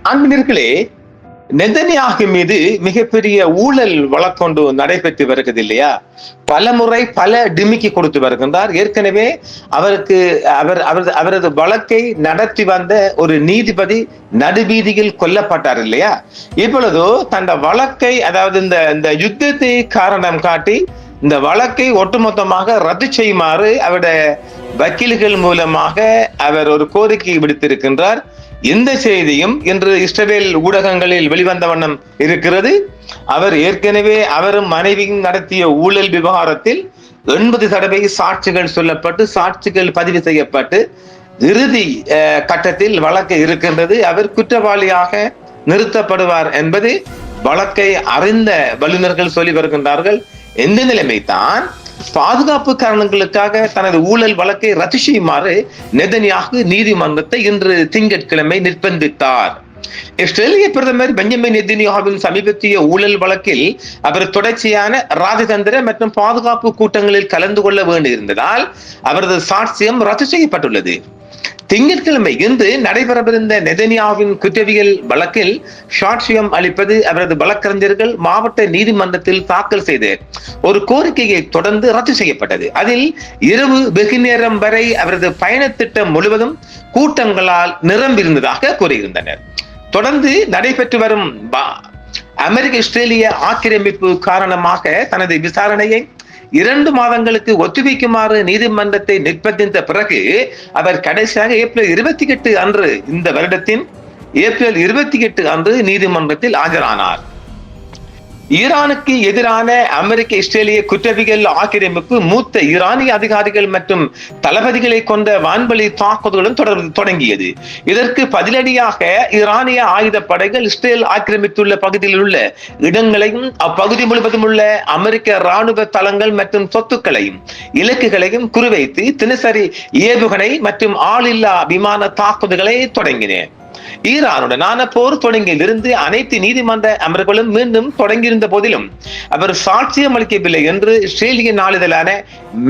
அன்பினர்களே, Netanyahu மீது மிகப்பெரிய ஊழல் வழக்கொண்டு நடைபெற்று வருகிறது இல்லையா? பலமுறை பல டிமிக்கி கொடுத்து வருகின்றார். ஏற்கனவே அவருக்கு அவரது வழக்கை நடத்தி வந்த ஒரு நீதிபதி நடுவீதியில் கொல்லப்பட்டார் இல்லையா? இப்பொழுதோ தந்த வழக்கை, அதாவது இந்த யுத்தத்தை காரணம் காட்டி இந்த வழக்கை ஒட்டுமொத்தமாக ரத்து செய்யுமாறு அவருடைய வக்கீல்கள் மூலமாக அவர் ஒரு கோரிக்கை விடுத்திருக்கின்றார். இந்த செய்தியும் இன்று இஸ்ரேல் ஊடகங்களில் வெளிவந்த வண்ணம் இருக்கிறது. அவர் ஏற்கனவே அவரும் மனைவியும் நடத்திய ஊழல் விவகாரத்தில் 80 தடவை சாட்சிகள் சொல்லப்பட்டு சாட்சிகள் பதிவு செய்யப்பட்டு இறுதி கட்டத்தில் வழக்கு இருக்கின்றது. அவர் குற்றவாளியாக நிறுத்தப்படுவார் என்பது வழக்கை அறிந்த வல்லுநர்கள் சொல்லி வருகின்றார்கள். எந்த நிலைமை தான் பாதுகாப்பு காரணங்களுக்காக தனது ஊழல் வழக்கை ரத்து செய்யுமாறு நெதன்யாகு நீதிமன்றத்தை இன்று திங்கட்கிழமை நிர்பந்தித்தார். இஸ்ரேலிய பிரதமர் பெஞ்சமின் நெதன்யாகுவின் சமீபத்திய ஊழல் வழக்கில் அவர் தொடர்ச்சியான ராஜதந்திர மற்றும் பாதுகாப்பு கூட்டங்களில் கலந்து கொள்ள வேண்டியிருந்ததால் அவரது சாட்சியம் ரத்து செய்யப்பட்டுள்ளது. திங்கட்கிழமை இன்று நடைபெறவிருந்த நெதன்யாகுவின் குற்றவியல் வழக்கில் சாட்சியம் அளிப்பது அவரது வழக்கறிஞர்கள் மாவட்ட நீதிமன்றத்தில் தாக்கல் செய்த ஒரு கோரிக்கையை தொடர்ந்து ரத்து செய்யப்பட்டது. அதில் இரவு வெகு நேரம் வரை அவரது பயண திட்டம் முழுவதும் கூட்டங்களால் நிரம்பியிருந்ததாக கூறியிருந்தனர். தொடர்ந்து நடைபெற்று வரும் அமெரிக்க இஸ்ரேலிய ஆக்கிரமிப்பு காரணமாக தனது விசாரணையை 2 மாதங்களுக்கு ஒத்திவைக்குமாறு நீதிமன்றத்தை நிர்பந்தித்த பிறகு அவர் கடைசியாக ஏப்ரல் 28 அன்று, இந்த வருடத்தின் ஏப்ரல் 28 அன்று நீதிமன்றத்தில் ஆஜரானார். ஈரானுக்கு எதிரான அமெரிக்க இஸ்ரேலிய குற்றவியல் ஆக்கிரமிப்பு மூத்த ஈரானிய அதிகாரிகள் மற்றும் தளபதிகளை கொண்ட வான்வழி தாக்குதலுடன் தொடங்கியது. இதற்கு பதிலடியாக ஈரானிய ஆயுதப்படைகள் இஸ்ரேல் ஆக்கிரமித்துள்ள பகுதியில் உள்ள இடங்களையும் அப்பகுதி முழுவதும் உள்ள அமெரிக்க ராணுவ தளங்கள் மற்றும் சொத்துக்களையும் இலக்குகளையும் குறிவைத்து தினசரி ஏவுகணை மற்றும் ஆளில்லா விமான தாக்குதல்களை தொடங்கின. ஈரானுடனான போர் தொடங்கியிலிருந்து அனைத்து நீதிமன்ற அமர்வுகளும் மீண்டும் தொடங்கியிருந்த போதிலும் அவர் சாட்சியம் அளிக்கவில்லை என்று இஸ்ரேலிய நாளிதழான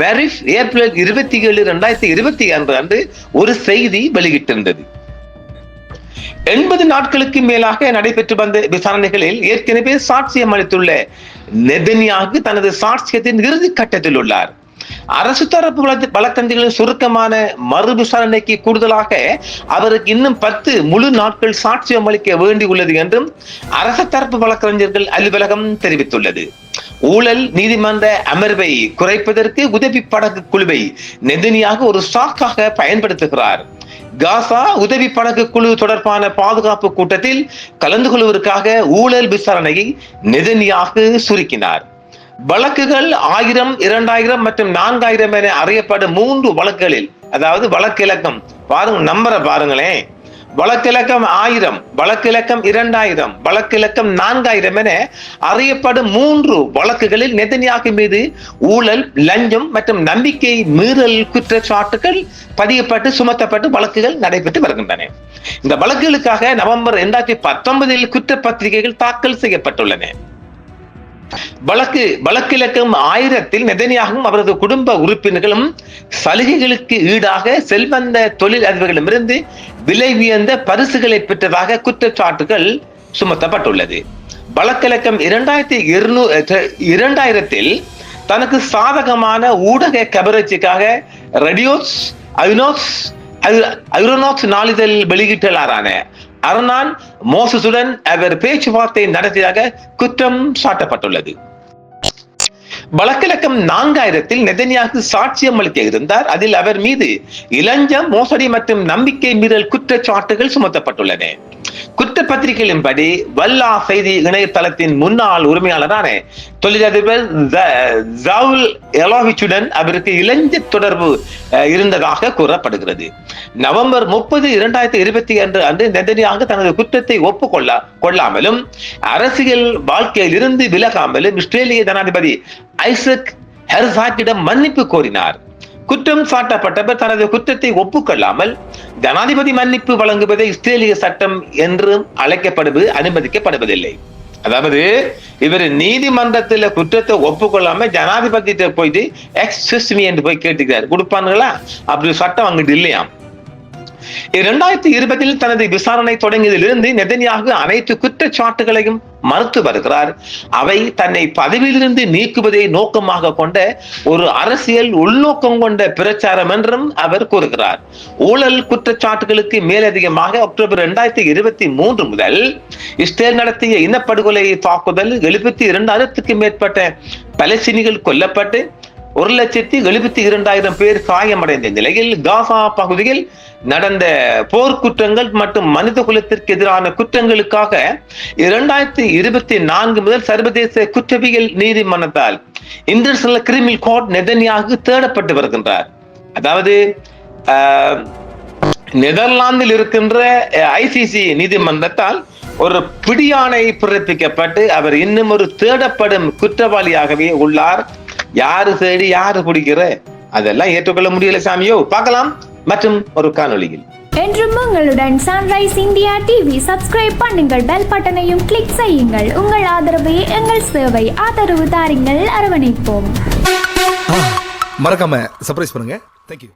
மெரிஃப் ஏப்ரல் 27, 2022 அன்று ஒரு செய்தி வெளியிட்டிருந்தது. 80 நாட்களுக்கு மேலாக நடைபெற்று வந்த விசாரணைகளில் ஏற்கனவே சாட்சியம் அளித்துள்ள நெதன்யாகு தனது சாட்சியத்தின் இறுதி கட்டத்தில் உள்ளார். அரசு தரப்பு வழக்கறிஞர்களின் சுருக்கமான மறு விசாரணைக்கு கூடுதலாக அவருக்கு இன்னும் 10 முழு நாட்கள் சாட்சியம் அளிக்க வேண்டியுள்ளது என்றும் அரசு தரப்பு வழக்கறிஞர்கள் அலுவலகம் தெரிவித்துள்ளது. ஊழல் நீதிமன்ற அமர்வை குறைப்பதற்கு உதவி படகு குழுவை நெதன்யாகு ஒரு சாக்காக பயன்படுத்துகிறார். காசா உதவி படகு குழு தொடர்பான பாதுகாப்பு கூட்டத்தில் கலந்து கொள்வதற்காக ஊழல் விசாரணையை நெதன்யாகு சுருக்கினார். வழக்குகள் 1000, 2000 மற்றும் 4000 என அறியப்படும் 3 வழக்குகளில், அதாவது வழக்கிலக்கம் பாருங்க, நம்பரை பாருங்களேன், வழக்கிலக்கம் 1000, வழக்கிலக்கம் 2000, வழக்கிலக்கம் 4000 என அறியப்படும் 3 வழக்குகளில் நெதன்யாகு மீது ஊழல், லஞ்சம் மற்றும் நம்பிக்கை மீறல் குற்றச்சாட்டுகள் பதியப்பட்டு சுமத்தப்பட்டு வழக்குகள் நடைபெற்று வருகின்றன. இந்த வழக்குகளுக்காக நவம்பர் 2019 குற்றப்பத்திரிகைகள் தாக்கல் செய்யப்பட்டுள்ளன. வழக்கிலக்கம் 1000 நெதன்யாகும் அவரது குடும்ப உறுப்பினர்களும் சலுகைகளுக்கு ஈடாக செல்வந்த தொழில் அதிபர்களிடமிருந்து விலை உயர்ந்த பரிசுகளை பெற்றதாக குற்றச்சாட்டுகள் சுமத்தப்பட்டுள்ளது. வழக்கிலக்கம் 2000 தனக்கு சாதகமான ஊடக கவரேஜுக்காக ரேடியோஸ் ஐரோனாக்ஸ் நாளிதழ் வெளியீட்டாளரான அர்னான் மோசஸுடன் அவர் பேச்சுவார்த்தை நடத்தியதாக குற்றம் சாட்டப்பட்டுள்ளது. வழக்கிலக்கம் 4000 நெதன்யாகு சாட்சியம் அளிக்க இருந்தார். அதில் அவர் மீது இளஞ்சம், மோசடி மற்றும் நம்பிக்கை மீறல் குற்றச்சாட்டுகள் சுமத்தப்பட்டுள்ளன. குற்றப்பத்திரிகைகளின்படி வல்லா செய்தி இணையதளத்தின் முன்னாள் உரிமையாளரான தொழிலதிபர் ஜவுல் எலாவிச்சுடன் அவருக்கு இளைஞ தொடர்பு இருந்ததாக கூறப்படுகிறது. நவம்பர் 30, 2022 அன்று நெதன்யாகு தனது குற்றத்தை ஒப்புக்கொள்ளாமலும் அரசியல் வாழ்க்கையில் இருந்து விலகாமலும் இஸ்ரேலிய ஜனாதிபதி ஐசக் ஹெர்சாக்கிடம் மன்னிப்பு கோரினார். குற்றம் சாட்டப்பட்டவர் தனது குற்றத்தை ஒப்புக்கொள்ளாமல் ஜனாதிபதி மன்னிப்பு வழங்குவதை இஸ்ரேலிய சட்டம் என்றும் அழைக்கப்படுவது அனுமதிக்கப்படுவதில்லை. அதாவது இவர் நீதிமன்றத்தில் குற்றத்தை ஒப்புக்கொள்ளாம ஜனாதிபதி போயிட்டு எக்ஸ்கியூஸ் மீ என்று போய் கேட்டுக்கிறார், கொடுப்பானுங்களா? அப்படி சட்டம் அங்கிட்டு இல்லையாம். 2020 தனது விசாரணை தொடங்கியதிலிருந்து நெதன்யாகு அனைத்து குற்றச்சாட்டுகளையும் மறுத்து வருகிறார். அவை தன்னை பதவியிலிருந்து நீக்குவதை நோக்கமாக கொண்ட ஒரு அரசியல் உள்நோக்கம் கொண்ட பிரச்சாரம் என்றும் அவர் கூறுகிறார். ஊழல் குற்றச்சாட்டுகளுக்கு மேலதிகமாக அக்டோபர் 2023 முதல் இஸ்ரேல் நடத்திய இனப்படுகொலை தாக்குதல் 72,000க்கும் மேற்பட்ட பலஸ்தீனிகள் கொல்லப்பட்டு 1,72,000 பேர் காயமடைந்த நிலையில் காசா பகுதியில் நடந்த போர்க்குற்றங்கள் மற்றும் மனித குலத்திற்கு எதிரான குற்றங்களுக்காக 2024 முதல் சர்வதேச குற்றவியல் நீதிமன்றத்தால் இன்டர்நேஷனல் கிரிமினல் கோர்ட் நெதன்யாகு தேடப்பட்டு வருகின்றார். அதாவது நெதர்லாந்தில் இருக்கின்ற ICC நீதிமன்றத்தால் ஒரு பிடியாணை பிறப்பிக்கப்பட்டு அவர் இன்னும் ஒரு தேடப்படும் குற்றவாளியாகவே உள்ளார். யாரு தேடி யாரு பிடிக்கிற அதெல்லாம் ஏற்றுக்கொள்ள முடியல சாமியோ. பார்க்கலாம் மற்றும் ஒரு காணொளியில். என்றும் உங்களுடன் சன்ரைஸ் இந்தியா டிவி சப்ஸ்கிரைப் பண்ணுங்கள், பெல் பட்டனையும் கிளிக் செய்யுங்கள். உங்கள் ஆதரவே எங்கள் சேவை. ஆதரவு தாருங்கள், அரவணைப்போம். மறக்காம சர்ப்ரைஸ் பண்ணுங்க. தேங்க்யூ.